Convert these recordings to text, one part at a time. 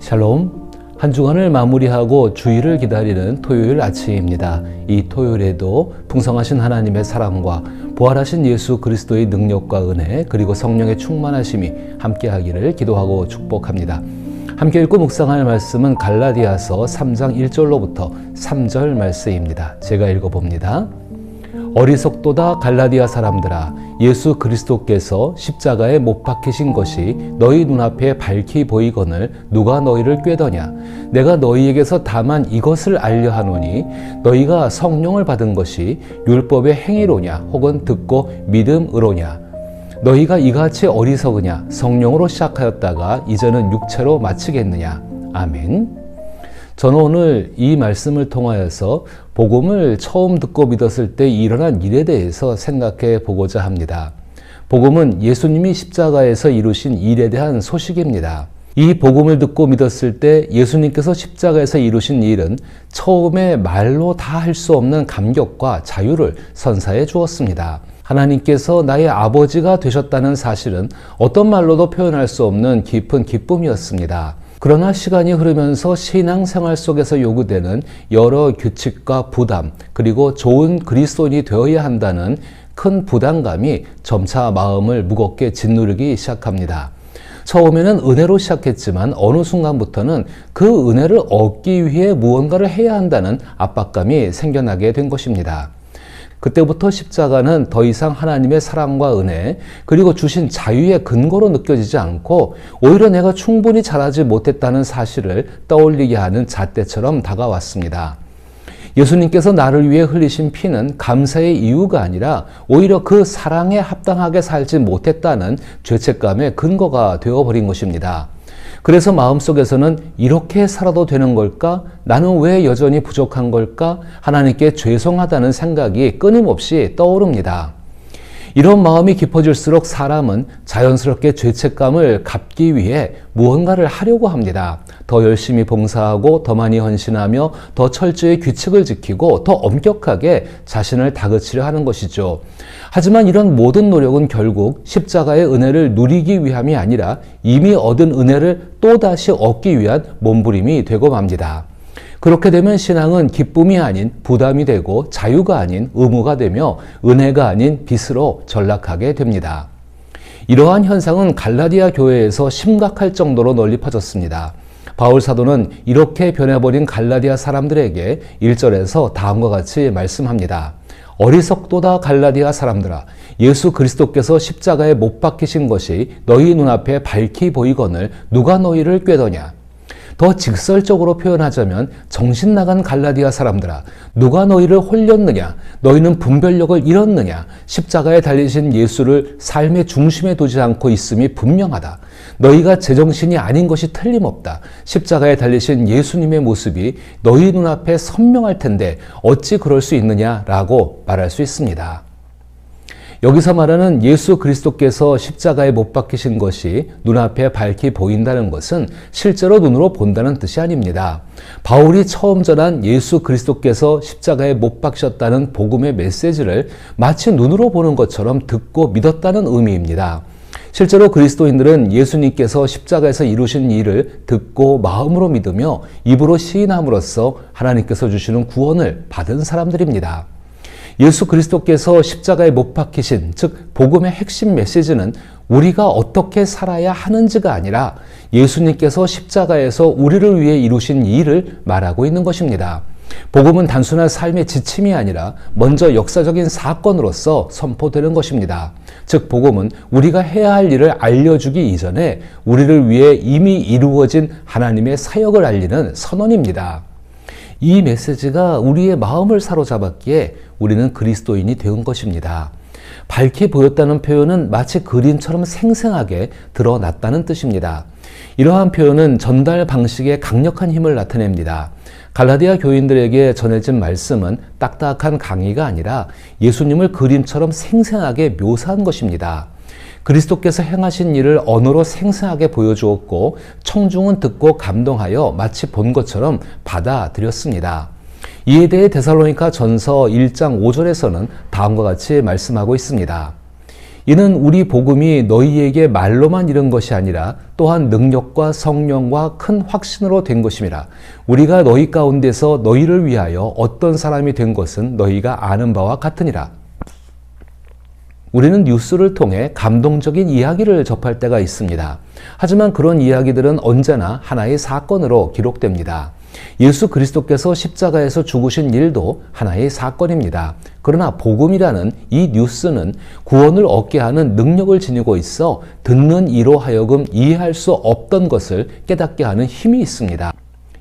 샬롬, 한 주간을 마무리하고 주일을 기다리는 토요일 아침입니다. 이 토요일에도 풍성하신 하나님의 사랑과 부활하신 예수 그리스도의 능력과 은혜 그리고 성령의 충만하심이 함께하기를 기도하고 축복합니다. 함께 읽고 묵상할 말씀은 갈라디아서 3장 1절로부터 3절 말씀입니다. 제가 읽어봅니다. 어리석도다 갈라디아 사람들아, 예수 그리스도께서 십자가에 못 박히신 것이 너희 눈앞에 밝히 보이거늘 누가 너희를 꾀더냐? 내가 너희에게서 다만 이것을 알려 하노니 너희가 성령을 받은 것이 율법의 행위로냐 혹은 듣고 믿음으로냐? 너희가 이같이 어리석으냐? 성령으로 시작하였다가 이제는 육체로 마치겠느냐? 아멘. 저는 오늘 이 말씀을 통하여서 복음을 처음 듣고 믿었을 때 일어난 일에 대해서 생각해 보고자 합니다. 복음은 예수님이 십자가에서 이루신 일에 대한 소식입니다. 이 복음을 듣고 믿었을 때 예수님께서 십자가에서 이루신 일은 처음에 말로 다 할 수 없는 감격과 자유를 선사해 주었습니다. 하나님께서 나의 아버지가 되셨다는 사실은 어떤 말로도 표현할 수 없는 깊은 기쁨이었습니다. 그러나 시간이 흐르면서 신앙생활 속에서 요구되는 여러 규칙과 부담, 그리고 좋은 그리스도인이 되어야 한다는 큰 부담감이 점차 마음을 무겁게 짓누르기 시작합니다. 처음에는 은혜로 시작했지만 어느 순간부터는 그 은혜를 얻기 위해 무언가를 해야 한다는 압박감이 생겨나게 된 것입니다. 그때부터 십자가는 더 이상 하나님의 사랑과 은혜 그리고 주신 자유의 근거로 느껴지지 않고 오히려 내가 충분히 잘하지 못했다는 사실을 떠올리게 하는 잣대처럼 다가왔습니다. 예수님께서 나를 위해 흘리신 피는 감사의 이유가 아니라 오히려 그 사랑에 합당하게 살지 못했다는 죄책감의 근거가 되어버린 것입니다. 그래서 마음속에서는 이렇게 살아도 되는 걸까? 나는 왜 여전히 부족한 걸까? 하나님께 죄송하다는 생각이 끊임없이 떠오릅니다. 이런 마음이 깊어질수록 사람은 자연스럽게 죄책감을 갚기 위해 무언가를 하려고 합니다. 더 열심히 봉사하고 더 많이 헌신하며 더 철저히 규칙을 지키고 더 엄격하게 자신을 다그치려 하는 것이죠. 하지만 이런 모든 노력은 결국 십자가의 은혜를 누리기 위함이 아니라 이미 얻은 은혜를 또다시 얻기 위한 몸부림이 되고 맙니다. 그렇게 되면 신앙은 기쁨이 아닌 부담이 되고 자유가 아닌 의무가 되며 은혜가 아닌 빚으로 전락하게 됩니다. 이러한 현상은 갈라디아 교회에서 심각할 정도로 널리 퍼졌습니다. 바울 사도는 이렇게 변해버린 갈라디아 사람들에게 1절에서 다음과 같이 말씀합니다. 어리석도다 갈라디아 사람들아, 예수 그리스도께서 십자가에 못 박히신 것이 너희 눈앞에 밝히 보이거늘 누가 너희를 꾀더냐? 더 직설적으로 표현하자면 정신 나간 갈라디아 사람들아, 누가 너희를 홀렸느냐? 너희는 분별력을 잃었느냐? 십자가에 달리신 예수를 삶의 중심에 두지 않고 있음이 분명하다. 너희가 제정신이 아닌 것이 틀림없다. 십자가에 달리신 예수님의 모습이 너희 눈앞에 선명할 텐데 어찌 그럴 수 있느냐라고 말할 수 있습니다. 여기서 말하는 예수 그리스도께서 십자가에 못 박히신 것이 눈앞에 밝히 보인다는 것은 실제로 눈으로 본다는 뜻이 아닙니다. 바울이 처음 전한 예수 그리스도께서 십자가에 못 박히셨다는 복음의 메시지를 마치 눈으로 보는 것처럼 듣고 믿었다는 의미입니다. 실제로 그리스도인들은 예수님께서 십자가에서 이루신 일을 듣고 마음으로 믿으며 입으로 시인함으로써 하나님께서 주시는 구원을 받은 사람들입니다. 예수 그리스도께서 십자가에 못 박히신, 즉 복음의 핵심 메시지는 우리가 어떻게 살아야 하는지가 아니라 예수님께서 십자가에서 우리를 위해 이루신 일을 말하고 있는 것입니다. 복음은 단순한 삶의 지침이 아니라 먼저 역사적인 사건으로서 선포되는 것입니다. 즉 복음은 우리가 해야 할 일을 알려주기 이전에 우리를 위해 이미 이루어진 하나님의 사역을 알리는 선언입니다. 이 메시지가 우리의 마음을 사로잡았기에 우리는 그리스도인이 된 것입니다. 밝게 보였다는 표현은 마치 그림처럼 생생하게 드러났다는 뜻입니다. 이러한 표현은 전달 방식에 강력한 힘을 나타냅니다. 갈라디아 교인들에게 전해진 말씀은 딱딱한 강의가 아니라 예수님을 그림처럼 생생하게 묘사한 것입니다. 그리스도께서 행하신 일을 언어로 생생하게 보여주었고 청중은 듣고 감동하여 마치 본 것처럼 받아들였습니다. 이에 대해 데살로니가 전서 1장 5절에서는 다음과 같이 말씀하고 있습니다. 이는 우리 복음이 너희에게 말로만 이른 것이 아니라 또한 능력과 성령과 큰 확신으로 된 것임이라. 우리가 너희 가운데서 너희를 위하여 어떤 사람이 된 것은 너희가 아는 바와 같으니라. 우리는 뉴스를 통해 감동적인 이야기를 접할 때가 있습니다. 하지만 그런 이야기들은 언제나 하나의 사건으로 기록됩니다. 예수 그리스도께서 십자가에서 죽으신 일도 하나의 사건입니다. 그러나 복음이라는 이 뉴스는 구원을 얻게 하는 능력을 지니고 있어 듣는 이로 하여금 이해할 수 없던 것을 깨닫게 하는 힘이 있습니다.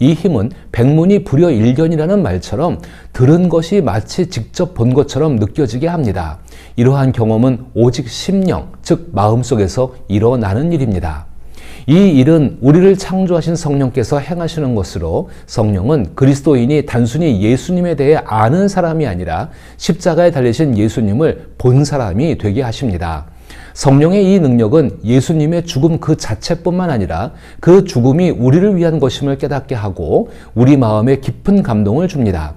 이 힘은 백문이 불여일견이라는 말처럼 들은 것이 마치 직접 본 것처럼 느껴지게 합니다. 이러한 경험은 오직 심령, 즉 마음속에서 일어나는 일입니다. 이 일은 우리를 창조하신 성령께서 행하시는 것으로, 성령은 그리스도인이 단순히 예수님에 대해 아는 사람이 아니라 십자가에 달리신 예수님을 본 사람이 되게 하십니다. 성령의 이 능력은 예수님의 죽음 그 자체뿐만 아니라 그 죽음이 우리를 위한 것임을 깨닫게 하고 우리 마음에 깊은 감동을 줍니다.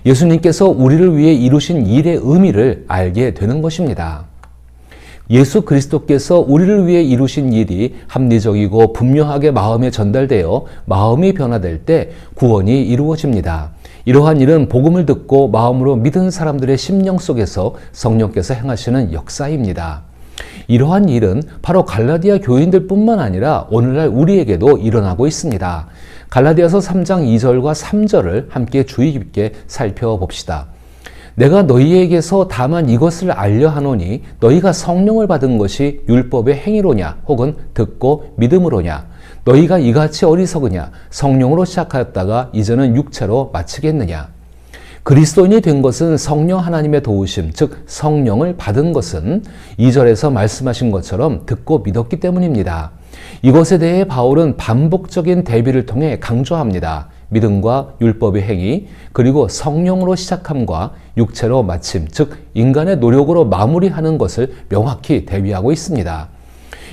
예수님께서 우리를 위해 이루신 일의 의미를 알게 되는 것입니다. 예수 그리스도께서 우리를 위해 이루신 일이 합리적이고 분명하게 마음에 전달되어 마음이 변화될 때 구원이 이루어집니다. 이러한 일은 복음을 듣고 마음으로 믿은 사람들의 심령 속에서 성령께서 행하시는 역사입니다. 이러한 일은 바로 갈라디아 교인들뿐만 아니라 오늘날 우리에게도 일어나고 있습니다. 갈라디아서 3장 2절과 3절을 함께 주의 깊게 살펴봅시다. 내가 너희에게서 다만 이것을 알려 하노니 너희가 성령을 받은 것이 율법의 행위로냐 혹은 듣고 믿음으로냐. 너희가 이같이 어리석으냐. 성령으로 시작하였다가 이제는 육체로 마치겠느냐. 그리스도인이 된 것은 성령 하나님의 도우심, 즉 성령을 받은 것은 2절에서 말씀하신 것처럼 듣고 믿었기 때문입니다. 이것에 대해 바울은 반복적인 대비를 통해 강조합니다. 믿음과 율법의 행위, 그리고 성령으로 시작함과 육체로 마침, 즉 인간의 노력으로 마무리하는 것을 명확히 대비하고 있습니다.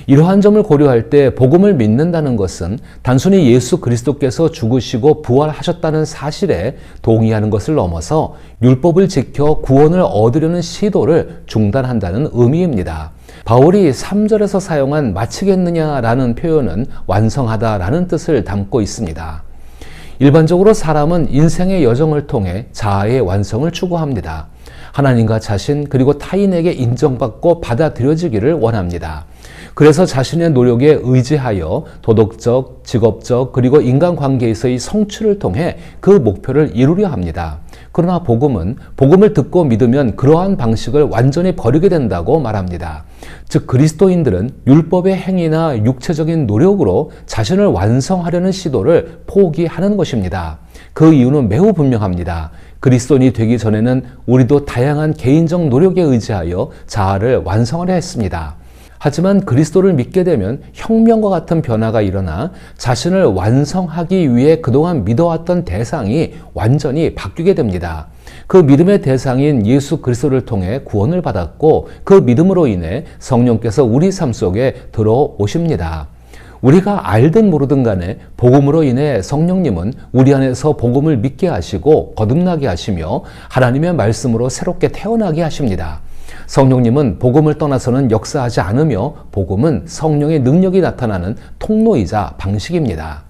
이러한 점을 고려할 때 복음을 믿는다는 것은 단순히 예수 그리스도께서 죽으시고 부활하셨다는 사실에 동의하는 것을 넘어서 율법을 지켜 구원을 얻으려는 시도를 중단한다는 의미입니다. 바울이 3절에서 사용한 마치겠느냐라는 표현은 완성하다라는 뜻을 담고 있습니다. 일반적으로 사람은 인생의 여정을 통해 자아의 완성을 추구합니다. 하나님과 자신 그리고 타인에게 인정받고 받아들여지기를 원합니다. 그래서 자신의 노력에 의지하여 도덕적, 직업적 그리고 인간관계에서의 성취를 통해 그 목표를 이루려 합니다. 그러나 복음은 복음을 듣고 믿으면 그러한 방식을 완전히 버리게 된다고 말합니다. 즉 그리스도인들은 율법의 행위나 육체적인 노력으로 자신을 완성하려는 시도를 포기하는 것입니다. 그 이유는 매우 분명합니다. 그리스도인이 되기 전에는 우리도 다양한 개인적 노력에 의지하여 자아를 완성하려 했습니다. 하지만 그리스도를 믿게 되면 혁명과 같은 변화가 일어나 자신을 완성하기 위해 그동안 믿어왔던 대상이 완전히 바뀌게 됩니다. 그 믿음의 대상인 예수 그리스도를 통해 구원을 받았고 그 믿음으로 인해 성령께서 우리 삶 속에 들어오십니다. 우리가 알든 모르든 간에 복음으로 인해 성령님은 우리 안에서 복음을 믿게 하시고 거듭나게 하시며 하나님의 말씀으로 새롭게 태어나게 하십니다. 성령님은 복음을 떠나서는 역사하지 않으며 복음은 성령의 능력이 나타나는 통로이자 방식입니다.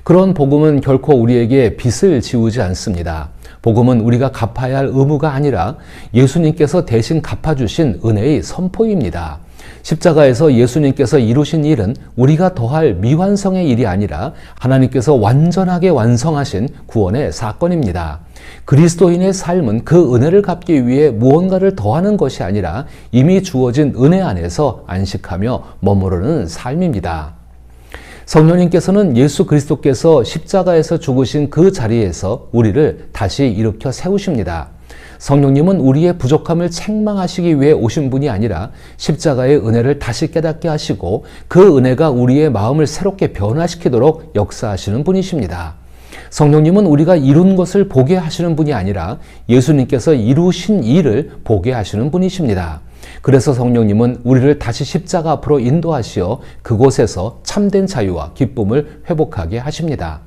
그런 복음은 결코 우리에게 빚을 지우지 않습니다. 복음은 우리가 갚아야 할 의무가 아니라 예수님께서 대신 갚아주신 은혜의 선포입니다. 십자가에서 예수님께서 이루신 일은 우리가 더할 미완성의 일이 아니라 하나님께서 완전하게 완성하신 구원의 사건입니다. 그리스도인의 삶은 그 은혜를 갚기 위해 무언가를 더하는 것이 아니라 이미 주어진 은혜 안에서 안식하며 머무르는 삶입니다. 성령님께서는 예수 그리스도께서 십자가에서 죽으신 그 자리에서 우리를 다시 일으켜 세우십니다. 성령님은 우리의 부족함을 책망하시기 위해 오신 분이 아니라 십자가의 은혜를 다시 깨닫게 하시고 그 은혜가 우리의 마음을 새롭게 변화시키도록 역사하시는 분이십니다. 성령님은 우리가 이룬 것을 보게 하시는 분이 아니라 예수님께서 이루신 일을 보게 하시는 분이십니다. 그래서 성령님은 우리를 다시 십자가 앞으로 인도하시어 그곳에서 참된 자유와 기쁨을 회복하게 하십니다.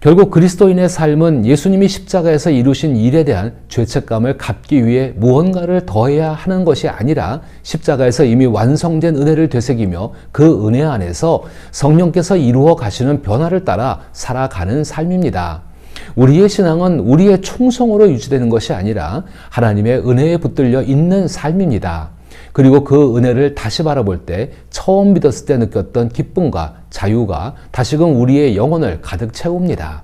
결국 그리스도인의 삶은 예수님이 십자가에서 이루신 일에 대한 죄책감을 갚기 위해 무언가를 더해야 하는 것이 아니라 십자가에서 이미 완성된 은혜를 되새기며 그 은혜 안에서 성령께서 이루어 가시는 변화를 따라 살아가는 삶입니다. 우리의 신앙은 우리의 충성으로 유지되는 것이 아니라 하나님의 은혜에 붙들려 있는 삶입니다. 그리고 그 은혜를 다시 바라볼 때 처음 믿었을 때 느꼈던 기쁨과 자유가 다시금 우리의 영혼을 가득 채웁니다.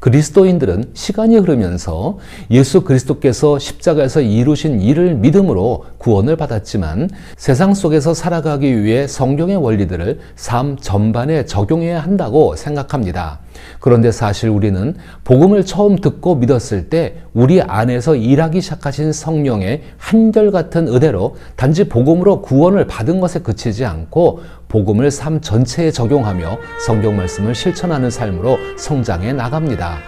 그리스도인들은 시간이 흐르면서 예수 그리스도께서 십자가에서 이루신 일을 믿음으로 구원을 받았지만 세상 속에서 살아가기 위해 성경의 원리들을 삶 전반에 적용해야 한다고 생각합니다. 그런데 사실 우리는 복음을 처음 듣고 믿었을 때 우리 안에서 일하기 시작하신 성령의 한결같은 은혜로 단지 복음으로 구원을 받은 것에 그치지 않고 복음을 삶 전체에 적용하며 성경 말씀을 실천하는 삶으로 성장해 나갑니다.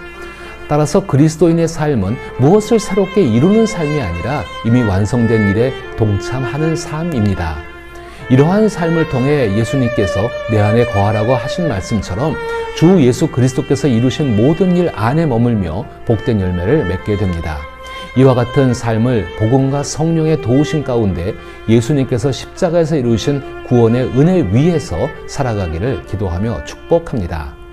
따라서 그리스도인의 삶은 무엇을 새롭게 이루는 삶이 아니라 이미 완성된 일에 동참하는 삶입니다. 이러한 삶을 통해 예수님께서 내 안에 거하라고 하신 말씀처럼 주 예수 그리스도께서 이루신 모든 일 안에 머물며 복된 열매를 맺게 됩니다. 이와 같은 삶을 복음과 성령의 도우심 가운데 예수님께서 십자가에서 이루신 구원의 은혜 위에서 살아가기를 기도하며 축복합니다.